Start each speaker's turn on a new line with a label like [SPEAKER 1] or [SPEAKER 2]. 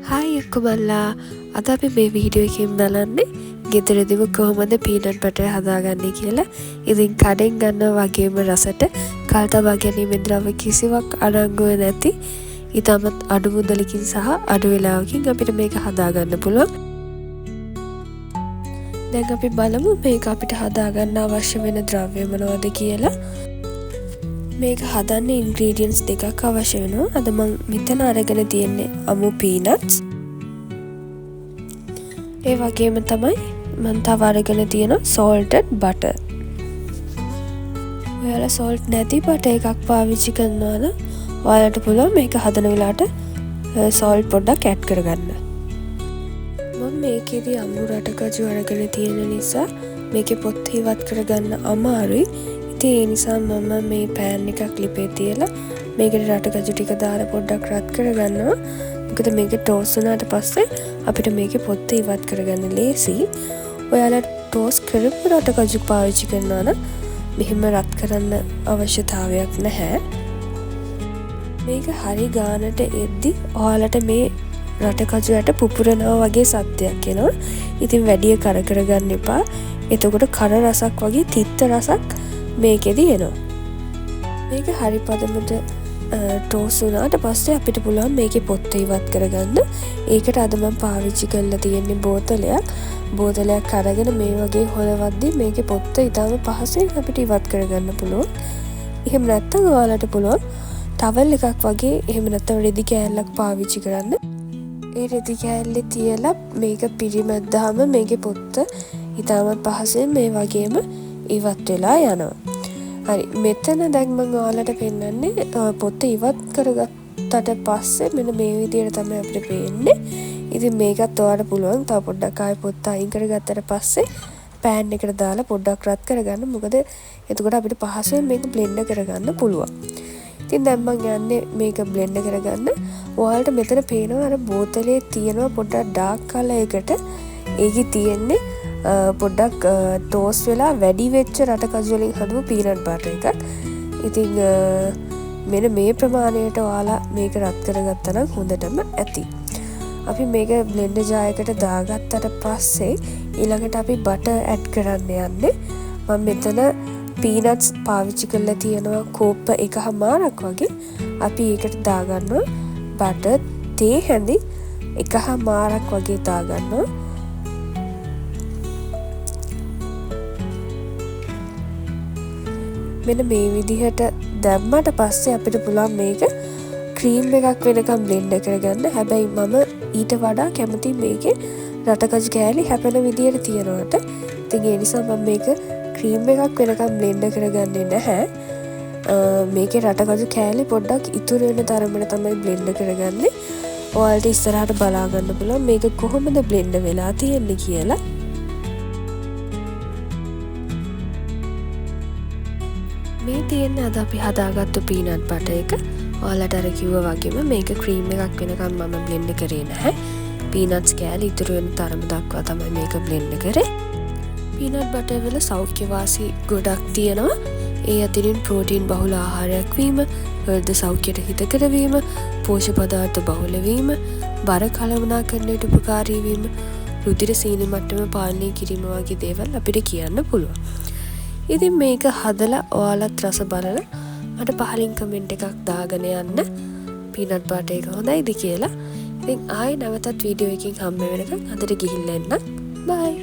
[SPEAKER 1] Hi ඔක්කොමල්ලා අද අපි මේ වීඩියෝ එකකින් බලන්නේ ගෙදරදිම කොහොමද පීනට් බටර් හදාගන්නේ කියලා. ඉතින් කඩෙන් ගන්නවා වගේම රසට කල්තබා ගැනීමෙන් ද්‍රව්‍ය කිසිවක් අඩංගුව නැති ඉතාමත් අඩු මුදලකින් සහ අඩු වේලාවකින් අපිට මේක හදාගන්න පුළුවන්. දැන් අපි බලමු මේක අපිට හදාගන්න අවශ්‍ය වෙන ද්‍රව්‍ය මොනවද කියලා. මේක හදන්න ඉන්ග්‍රීඩියන්ට්ස් දෙකක් අවශ්‍ය වෙනවා. අද මම මෙතන අරගෙන තියෙන්නේ අමු පීනට්ස්. ඒ වගේම තමයි මම තව අරගෙන තියෙන salted butter. ඔයාලා salt නැති butter එකක් පාවිච්චි කරනවා නම් ඔයාලට පුළුවන් මේක හදන වෙලාවට salt පොඩ්ඩක් add කරගන්න. මම මේකේදී අමු රටකජු අරගෙන තියෙන නිසා මේකේ පොත් ඉවත් කරගන්න අමාරුයි. ඒ නිසා මම මේ පෑන් එකක් ලිපේ තියලා මේකට රටකජු ටික දාලා පොඩ්ඩක් රත් කරගන්නවා. මොකද මේක ටෝස් වුණාට පස්සේ අපිට මේකේ පොත්ත ඉවත් කරගන්න ලේසි. ඔයාලා ටෝස් කරපු රටකජු පාවිච්චි කරනවා නම් මෙහෙම රත් කරන්න අවශ්‍යතාවයක් නැහැ. මේක හරි ගානට එද්දි ඔයාලට මේ රටකජු යට පුපුරනවා වගේ සද්දයක් එනවා. ඉතින් වැඩි කර කරගන්න එපා. එතකොට කර රසක් වගේ තිත්ත රසක් මේකෙදි එනවා. මේක හරි පදමට ටෝස් වුණාට පස්සේ අපිට පුළුවන් මේකේ පොත්ත ඉවත් කරගන්න. ඒකට අද මම පාවිච්චි කරලා තියෙන්නේ බෝතලයක්. බෝතලයක් අරගෙන මේ වගේ හොලවද්දි මේකේ පොත්ත ඊටම පහසුවෙන් අපිට ඉවත් කරගන්න පුළුවන්. එහෙම නැත්නම් ඔයාලට පුළුවන් ටවල් එකක් වගේ එහෙම නැත්නම් රෙදි කෑල්ලක් පාවිච්චි කරන්න. ඒ රෙදි කෑල්ලේ තියලා මේක පිරිමැද්දාම මේකේ පොත්ත ඊටම පහසුවෙන් මේ වගේම ඉවත් වෙලා යනවා. හරි මෙතන දැන් මම ඔයාලට පෙන්නන්නේ පොත්ත ඉවත් කරගත්තට පස්සේ මෙන්න මේ විදිහට තමයි අපිට පේන්නේ. ඉතින් මේකත් ඔයාලට පුළුවන් තව පොඩ්ඩක් ආයෙ පොත්ත අයින් කරගත්තට පස්සේ පෑන් එකට දාලා පොඩ්ඩක් රත් කරගන්න. මොකද එතකොට අපිට පහසුවෙන් මේක බ්ලෙන්ඩ් කරගන්න පුළුවන්. ඉතින් දැන් මම යන්නේ මේක බ්ලෙන්ඩ් කරගන්න. ඔයාලට මෙතන පේනවා අර බෝතලේ තියෙනවා පොඩ්ඩක් ඩාර්ක් කලර් එකට. ඒකේ තියෙන්නේ පොඩ්ඩක් ටෝස් වෙලා වැඩි වෙච්ච රටකජු වලින් හදපු පීනට් බටර් එකක්. ඉතින් මෙන්න මේ ප්‍රමාණයට ඔයාලා මේක රත් කරගත්තා නම් හොඳටම ඇති. අපි මේක බ්ලෙන්ඩර් ජාර් එකට දාගත්තට පස්සේ ඊළඟට අපි බටර් ඇඩ් කරන්න යන්නේ. මම මෙතන පීනට්ස් පාවිච්චි කරලා තියෙනවා කෝප්ප එකහමාරක් වගේ. අපි ඒකට දාගන්නවා බටර් තේ හැඳි එකහමාරක් වගේ දාගන්නවා. මෙන්න මේ විදිහට දැම්මට පස්සේ අපිට පුළුවන් මේක ක්‍රීම් එකක් වෙනකම් බ්ලෙන්ඩ් කරගන්න. හැබැයි මම ඊට වඩා කැමති මේකේ රටකජු කෑලි හැපෙන විදිහට තියනවට. ඉතින් ඒ නිසා මම මේක ක්‍රීම් එකක් වෙනකම් බ්ලෙන්ඩ් කරගන්නේ නැහැ. මේකේ රටකජු කෑලි පොඩ්ඩක් ඉතුරු වෙන තරමට තමයි බ්ලෙන්ඩ් කරගන්නේ. ඔයාලට ඉස්සරහට බලා ගන්න පුළුවන් මේක කොහොමද බ්ලෙන්ඩ් වෙලා තියෙන්නේ කියලා. මේ තියෙන අද අපි හදාගත්තු පීනට් බටර් එක. ඔයාලට අර කිව්වා වගේම මේක ක්‍රීම් එකක් වෙනකම් මම බ්ලෙන්ඩ් කරේ නැහැ. පීනට්ස් කෑලි ඉතුරු වෙන තරම දක්වා තමයි මේක බ්ලෙන්ඩ් කරේ. පීනට් බටර් වල සෞඛ්‍ය වාසී ගොඩක් තියෙනවා. ඒ අතරින් ප්‍රෝටීන් බහුල ආහාරයක් වීම, හෘද සෞඛ්‍යයට හිතකර වීම, පෝෂක පදාර්ථ බහුල වීම, බර කළමනාකරණයට උපකාරී වීම, රුධිර සීනි මට්ටම පාලනය කිරීම වගේ දේවල් අපිට කියන්න පුළුවන්. ඉතින් මේක හදලා ඔයාලත් රස බලලා මට පහලින් කමෙන්ට් එකක් දාගෙන යන්න පීනට් බටර් එක හොඳයිද කියලා. ඉතින් ආයෙ නැවතත් වීඩියෝ එකකින් හම්බ වෙනකන් අදට ගිහිල්ලා එන්න. බයි.